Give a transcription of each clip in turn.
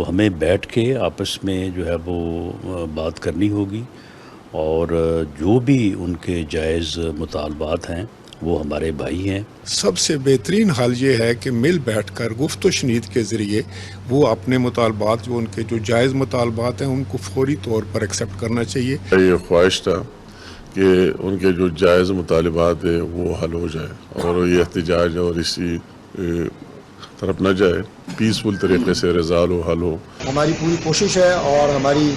ہمیں بیٹھ کے آپس میں جو ہے وہ بات کرنی ہوگی اور جو بھی ان کے جائز مطالبات ہیں وہ ہمارے بھائی ہیں. سب سے بہترین حل یہ ہے کہ مل بیٹھ کر گفت و شنید کے ذریعے وہ اپنے مطالبات جو ان کے جو جائز مطالبات ہیں ان کو فوری طور پر ایکسیپٹ کرنا چاہیے. یہ خواہش تھا کہ ان کے جو جائز مطالبات ہیں وہ حل ہو جائے اور یہ احتجاج اور اسی طرف نہ جائے، پیسفل طریقے سے ریزالو ہو، حل ہو. ہماری پوری کوشش ہے اور ہماری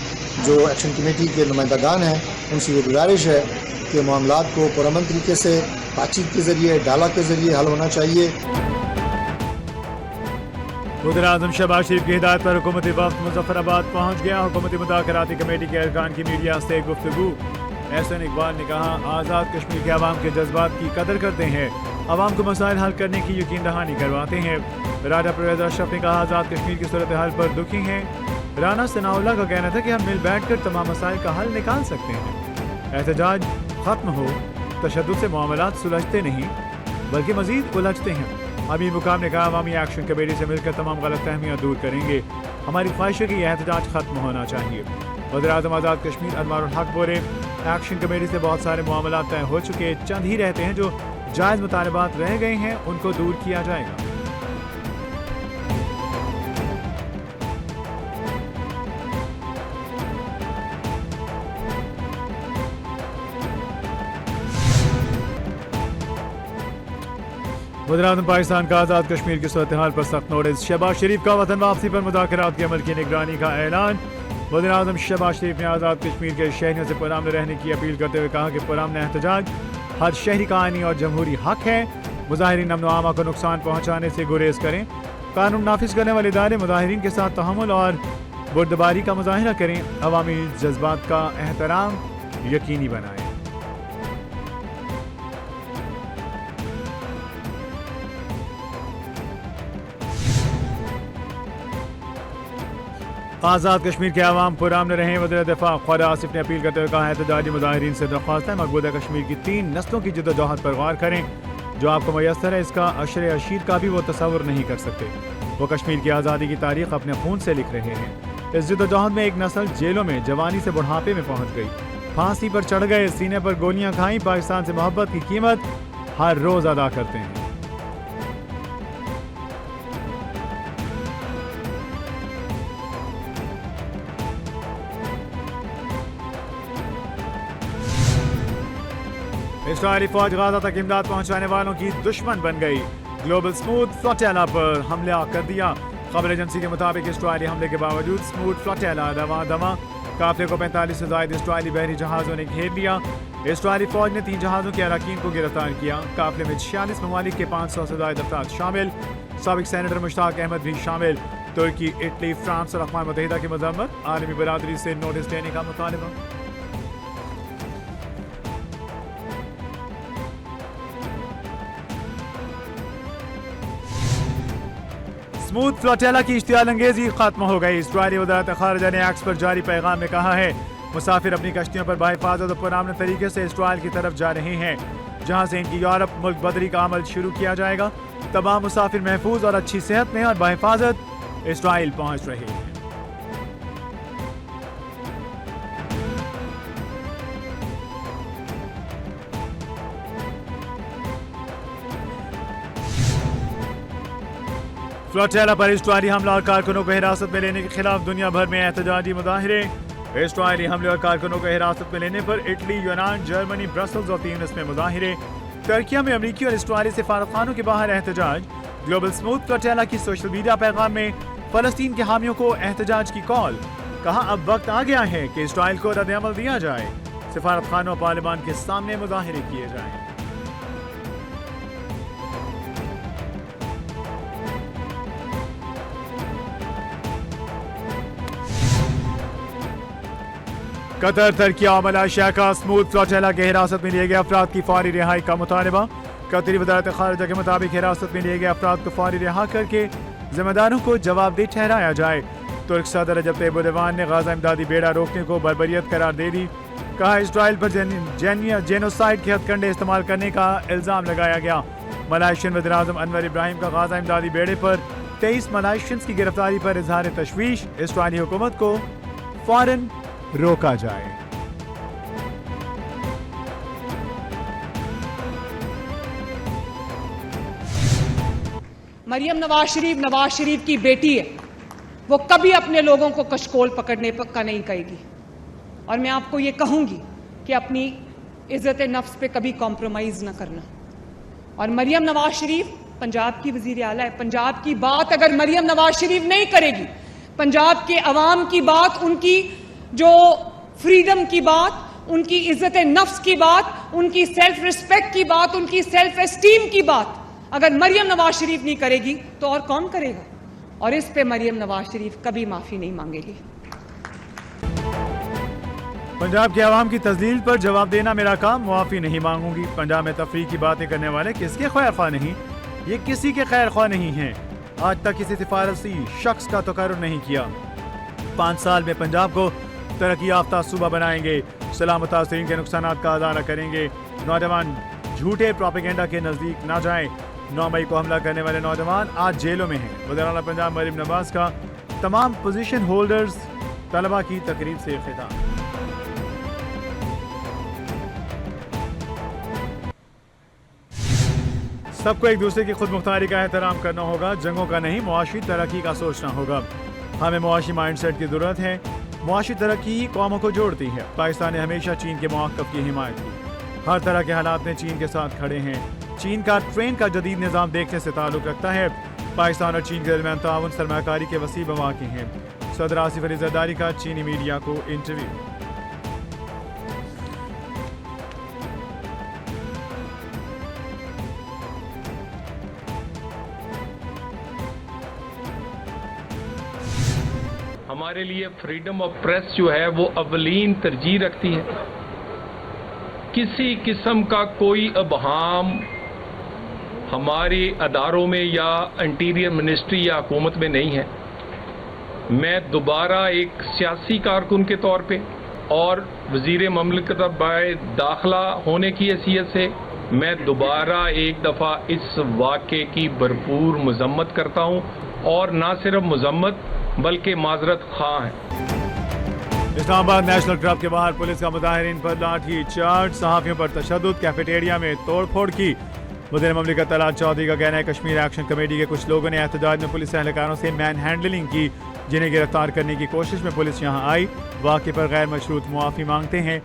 جو ایکشن کمیٹی کے نمائندگان ہیں ان سے یہ گزارش ہے کہ معاملات کو پرامن طریقے سے بات چیت کے ذریعے، ڈالا کے ذریعے حل ہونا چاہیے. وزیراعظم شہباز شریف کی ہدایت پر حکومتی وفد مظفر آباد پہنچ گیا. حکومتی مذاکراتی کمیٹی کے ارکان کی میڈیا سے گفتگو. احسن اقبال نے کہا آزاد کشمیر کے عوام کے جذبات کی قدر کرتے ہیں، عوام کو مسائل حل کرنے کی یقین دہانی کرواتے ہیں. راجہ پرویز اشرف نے کہا آزاد کشمیر کی صورتحال پر دکھی ہیں. رانا ثناء اللہ کا کہنا تھا کہ ہم مل بیٹھ کر تمام مسائل کا حل نکال سکتے ہیں. احتجاج ختم ہو، تشدد سے معاملات سلجھتے نہیں بلکہ مزید الجھتے ہیں. امیر مقام نے کہا عوامی ایکشن کمیٹی سے مل کر تمام غلط فہمیاں دور کریں گے. ہماری خواہش ہے کہ یہ احتجاج ختم ہونا چاہیے. وزیراعظم آزاد کشمیر انوار الحق بورے ایکشن کمیٹی سے بہت سارے معاملات طے ہو چکے، چند ہی رہتے ہیں جو جائز مطالبات رہ گئے ہیں، ان کو دور کیا جائے گا. وزیراعظم پاکستان کا آزاد کشمیر کی صورتحال پر سخت نوٹس. شہباز شریف کا وطن واپسی پر مذاکرات کے عمل کی نگرانی کا اعلان. وزیراعظم شہباز شریف نے آزاد کشمیر کے شہریوں سے پرامن رہنے کی اپیل کرتے ہوئے کہا کہ پرامن احتجاج ہر شہری کا آئینی اور جمہوری حق ہے. مظاہرین امن و امان کو نقصان پہنچانے سے گریز کریں. قانون نافذ کرنے والے ادارے مظاہرین کے ساتھ تحمل اور بردباری کا مظاہرہ کریں. عوامی جذبات کا احترام یقینی بنائیں. آزاد کشمیر کے عوام پرامن رہیں. وزیر دفاع خواجہ آصف نے اپیل کرتے ہوئے کہا احتجاجی مظاہرین سے درخواست ہے مقبوضہ کشمیر کی 3 نسلوں کی جدوجہد پر غور کریں. جو آپ کو میسر ہے اس کا عشر اشیر کا بھی وہ تصور نہیں کر سکتے. وہ کشمیر کی آزادی کی تاریخ اپنے خون سے لکھ رہے ہیں. اس جدوجہد میں ایک نسل جیلوں میں جوانی سے بڑھاپے میں پہنچ گئی، پھانسی پر چڑھ گئے، سینے پر گولیاں کھائیں. پاکستان سے محبت کی قیمت ہر روز ادا کرتے ہیں. اسرائیلی فوج غزہ تک امداد پہنچانے والوں کی دشمن بن گئی. گلوبل اسموتھ فلوٹیلا پر حملہ کر دیا. خبر ایجنسی کے مطابق اسرائیلی حملے کے باوجود اسموتھ فلوٹیلا رواں دواں. قافلے کو 45 سے زائد اسرائیلی بحری جہازوں نے گھیر لیا. اسرائیلی فوج نے 3 جہازوں کے اراکین کو گرفتار کیا. قافلے میں 46 ممالک کے 500 سے زائد افراد شامل. سابق سینیٹر مشتاق احمد بھی شامل. ترکی، اٹلی، فرانس اور اقوام متحدہ کی مذمت. عالمی برادری سے نوٹس دینے کا مطالبہ. اسموتھ فلوٹیلا کی اشتعال انگیزی ختم ہو گئی. اسرائیلی وزارت خارجہ نے ایکس پر جاری پیغام میں کہا ہے مسافر اپنی کشتیوں پر بحفاظت اور پرامن طریقے سے اسرائیل کی طرف جا رہے ہیں، جہاں سے ان کی یورپ ملک بدری کا عمل شروع کیا جائے گا. تمام مسافر محفوظ اور اچھی صحت میں اور بحفاظت اسرائیل پہنچ رہے ہیں. فلوٹیلا پر اسرائیلی حملہ اور کارکنوں کو حراست میں لینے کے خلاف دنیا بھر میں احتجاجی مظاہرے. اسرائیلی حملے اور کارکنوں کو حراست میں لینے پر اٹلی، یونان، جرمنی، برسلز اور تیونس میں مظاہرے. ترکیہ میں امریکی اور اسرائیلی سفارتخانوں کے باہر احتجاج. گلوبل اسموتھ فلوٹیلا کی سوشل میڈیا پیغام میں فلسطین کے حامیوں کو احتجاج کی کال. کہا اب وقت آ گیا ہے کہ اسرائیل کو رد عمل دیا جائے. سفارتخانوں اور پارلیمان کے سامنے مظاہرے کیے جائیں. قطر، ترکیہ اور ملائیشیا کا اسموتھ فلوٹیلا کے حراست میں لیے گئے افراد کی فوری رہائی کا مطالبہ. قطری وزارت خارجہ کے مطابق حراست میں لیے گئے افراد کو فوری رہا کر کے ذمہ داروں کو جواب دہ ٹھہرایا جائے. ترک صدر رجب طیب ایردوان نے غزہ امدادی بیڑا روکنے کو بربریت قرار دے دی. کہا اسرائیل پر جینوسائیڈ کے ہتھ کنڈے استعمال کرنے کا الزام لگایا گیا. ملائیشین وزیر اعظم انور ابراہیم کا غزہ امدادی بیڑے پر 23 ملائیشینز کی گرفتاری پر اظہار تشویش، اسرائیلی حکومت کو فوراً روکا جائے۔ مریم نواز شریف کی بیٹی ہے، وہ کبھی اپنے لوگوں کو کشکول پکڑنے کا نہیں کہے گی، اور میں آپ کو یہ کہوں گی کہ اپنی عزت نفس پہ کبھی کمپرومائز نہ کرنا۔ اور مریم نواز شریف پنجاب کی وزیر اعلیٰ ہے، پنجاب کی بات اگر مریم نواز شریف نہیں کرے گی، پنجاب کے عوام کی بات، ان کی جو فریڈم کی بات، ان کی عزت نفس کی بات، ان کی سیلف ریسپیکٹ کی بات، ان کی سیلف اسٹیم کی بات اگر مریم نواز شریف نہیں کرے گی تو اور کون کرے گا؟ اور اس پہ مریم نواز شریف کبھی معافی نہیں مانگے گی۔ پنجاب کے عوام کی تذلیل پر جواب دینا میرا کام، معافی نہیں مانگوں گی۔ پنجاب میں تفریح کی باتیں کرنے والے کس کے خیر خواہ نہیں؟ یہ کسی کے خیر خواہ نہیں ہیں۔ آج تک کسی سفارتی شخص کا تقرر نہیں کیا۔ 5 سال میں پنجاب کو ترقی یافتہ صوبہ بنائیں گے، سیلاب متاثرین کے نقصانات کا ازالہ کریں گے۔ نوجوان جھوٹے پروپیگنڈا کے نزدیک نہ جائیں۔ 9 مئی کو حملہ کرنے والے نوجوان آج جیلوں میں ہیں۔ وزیر اعلیٰ پنجاب مریم نواز کا تمام پوزیشن ہولڈرز طلبہ کی تقریب سے خطاب۔ سب کو ایک دوسرے کی خود مختاری کا احترام کرنا ہوگا، جنگوں کا نہیں، معاشی ترقی کا سوچنا ہوگا۔ ہمیں معاشی مائنڈ سیٹ کی ضرورت ہے۔ معاشی ترقی ہی قوموں کو جوڑتی ہے۔ پاکستان نے ہمیشہ چین کے موقف کی حمایت کی۔ ہر طرح کے حالات میں چین کے ساتھ کھڑے ہیں۔ چین کا ٹرین کا جدید نظام دیکھنے سے تعلق رکھتا ہے۔ پاکستان اور چین کے درمیان تعاون سرمایہ کاری کے وسیع مواقع ہیں۔ صدر آصف علی زرداری کا چینی میڈیا کو انٹرویو۔ ہمارے لیے فریڈم آف پریس جو ہے وہ اولین ترجیح رکھتی ہے۔ کسی قسم کا کوئی ابہام ہمارے اداروں میں یا انٹیریئر منسٹری یا حکومت میں نہیں ہے۔ میں دوبارہ ایک سیاسی کارکن کے طور پہ اور وزیر مملکت داخلہ ہونے کی حیثیت سے میں دوبارہ ایک دفعہ اس واقعے کی بھرپور مذمت کرتا ہوں، اور نہ صرف مذمت بلکہ معذرت خواہ ہیں۔ اسلام آباد نیشنل کلب کے باہر پولیس کا مظاہرین پر لاٹھی چارج، صحافیوں پر تشدد، کیفیٹیریا میں توڑ پھوڑ کی۔ وزیر مملکت طلعت چودھری کا کہنا ہے کشمیر ایکشن کمیٹی کے کچھ لوگوں نے احتجاج میں پولیس اہلکاروں سے مین ہینڈلنگ کی، جنہیں گرفتار کرنے کی کوشش میں پولیس یہاں آئی۔ واقعے پر غیر مشروط معافی مانگتے ہیں۔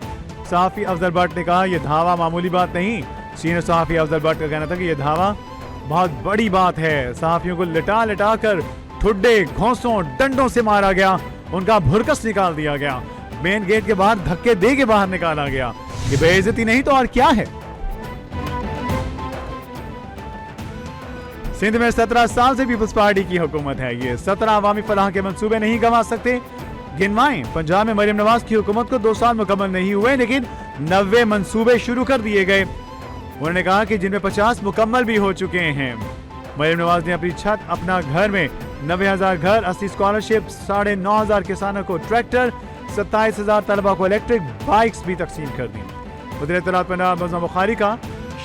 صحافی افضل بٹ نے کہا یہ دھاوا معمولی بات نہیں۔ سینئر صحافی افضل بٹ کا کہنا تھا کہ یہ دھاوا بہت بڑی بات ہے۔ صحافیوں کو لٹا لٹا کر ٹھڈے، گھونسوں، ڈنڈوں سے مارا گیا، ان کا بھرکس نکال دیا گیا، مین گیٹ کے باہر دھکے دے کے باہر نکالا گیا۔ یہ بے عزتی نہیں تو اور کیا ہے؟ سندھ میں 17 سال سے پیپلز پارٹی کی حکومت ہے۔ یہ 17 عوامی فلاح کے منصوبے نہیں گنوا سکتے؟ گنوائیں۔ پنجاب میں مریم نواز کی حکومت کو 2 سال مکمل نہیں ہوئے، لیکن 90 منصوبے شروع کر دیے گئے۔ انہوں نے کہا کہ جن میں 50 مکمل بھی ہو چکے ہیں۔ مریم نواز نے اپنی چھت، اپنا گھر میں 90,000 گھر، 80 اسکالرشپ، 9,500 کسانوں کو ٹریکٹر، 27,000 طلبہ کو الیکٹرک بائکس بھی تقسیم کر دی۔ وزیر اطلاعات پنجاب نظم بخاری کا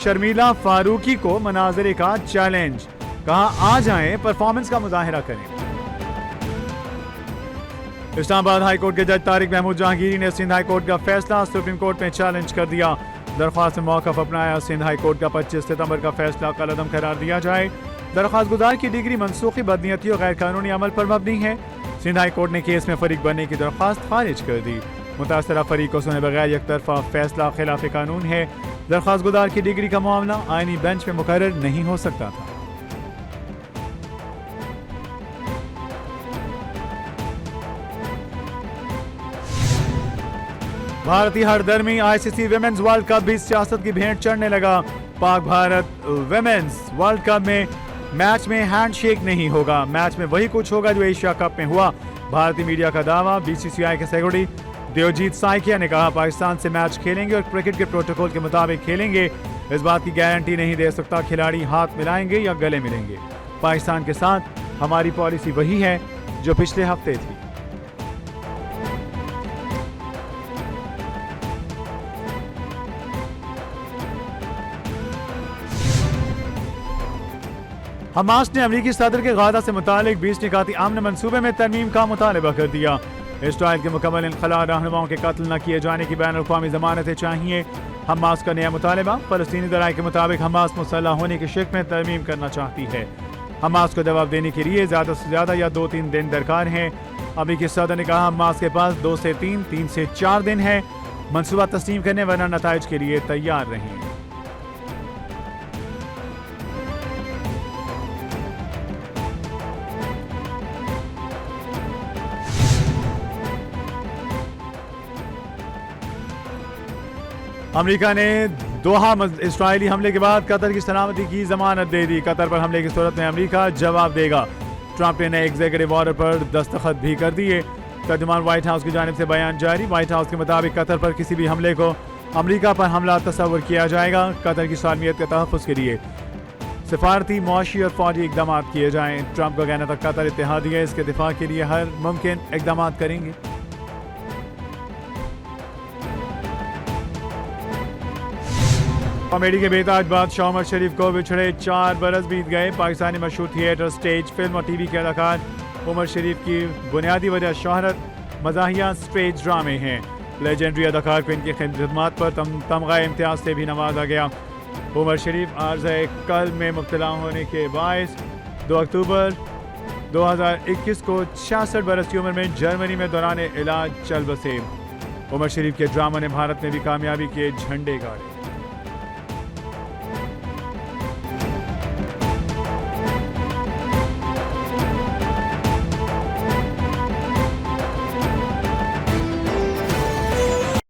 شرمیلا فاروقی کو مناظرے کا چیلنج، کہا آ جائیں پرفارمنس کا مظاہرہ کریں۔ اسلام آباد ہائی کورٹ کے جج طارق محمود جہانگیری نے سندھ ہائی کورٹ کا فیصلہ سپریم کورٹ میں چیلنج کر دیا۔ درخواست میں موقف اپنایا۔ سندھ ہائی کورٹ کا 25 ستمبر کا فیصلہ کالعدم قرار دیا جائے۔ درخواست گزار کی ڈگری منسوخی، بدنیتی اور غیر قانونی عمل پر مبنی ہے۔ سندھ ہائی کورٹ نے کیس میں فریق بننے کی درخواست خارج کر دی۔ متاثرہ فریق کو سنے بغیر یک طرفہ فیصلہ خلاف قانون ہے۔ درخواست گزار کی ڈگری کا معاملہ آئینی بینچ میں مقرر نہیں ہو سکتا تھا۔ بھارتی ہر درمی ICC ویمنز ورلڈ کپ بھی سیاست کی بھینٹ چڑھنے لگا۔ پاک بھارت ویمنز ورلڈ کپ میں میچ میں ہینڈ شیک نہیں ہوگا۔ میچ میں وہی کچھ ہوگا جو ایشیا کپ میں ہوا۔ بھارتی میڈیا کا دعویٰ۔ BCCI کے سیکرٹری دیوجیت سائکیا نے کہا پاکستان سے میچ کھیلیں گے اور کرکٹ کے پروٹوکول کے مطابق کھیلیں گے۔ اس بات کی گارنٹی نہیں دے سکتا کھلاڑی ہاتھ ملائیں گے یا گلے ملیں گے۔ پاکستان کے ساتھ ہماری پالیسی وہی ہے جو پچھلے ہفتے تھی۔ حماس نے امریکی صدر کے غزہ سے متعلق 20 نکاتی امن منصوبے میں ترمیم کا مطالبہ کر دیا. اسرائیل کے مکمل انخلاء، رہنماؤں کے قتل نہ کیے جانے کی بین الاقوامی ضمانتیں چاہیے. حماس کا نیا مطالبہ فلسطینی ذرائع کے مطابق حماس مسلح ہونے کی شکل میں ترمیم کرنا چاہتی ہے. حماس کو جواب دینے کے لیے زیادہ سے زیادہ یا 2-3 دن درکار ہیں. امریکی صدر نے کہا حماس کے پاس 2 سے 3 سے 4 دن ہے منصوبہ تسلیم کرنے، ورنہ نتائج کے لیے تیار رہیں. امریکہ نے دوحہ اسرائیلی حملے کے بعد قطر کی سلامتی کی ضمانت دے دی. قطر پر حملے کی صورت میں امریکہ جواب دے گا. ٹرمپ نے ایگزیکٹو آرڈر پر دستخط بھی کر دیے. ترجمان وائٹ ہاؤس کی جانب سے بیان جاری. وائٹ ہاؤس کے مطابق قطر پر کسی بھی حملے کو امریکہ پر حملہ تصور کیا جائے گا. قطر کی سالمیت کے تحفظ کے لیے سفارتی، معاشی اور فوجی اقدامات کیے جائیں. ٹرمپ کا کہنا تھا قطر اتحادیہ اس کے دفاع کے لیے ہر ممکن اقدامات کریں گے. کامیڈی کے بےتاج بادشاہ عمر شریف کو بچھڑے 4 برس بیت گئے. پاکستانی مشہور تھیٹر، سٹیج، فلم اور ٹی وی کے اداکار عمر شریف کی بنیادی وجہ شہرت، مزاحیہ، سٹیج ڈرامے ہیں. لیجنڈری اداکار کو ان کی خدمات پر تمغہ امتیاز سے بھی نوازا گیا. عمر شریف عارضہ قلب میں مبتلا ہونے کے باعث 2 اکتوبر 2021 کو 66 برس کی عمر میں جرمنی میں دوران علاج چل بسے. عمر شریف کے ڈراموں نے بھارت میں بھی کامیابی کے جھنڈے گاڑے.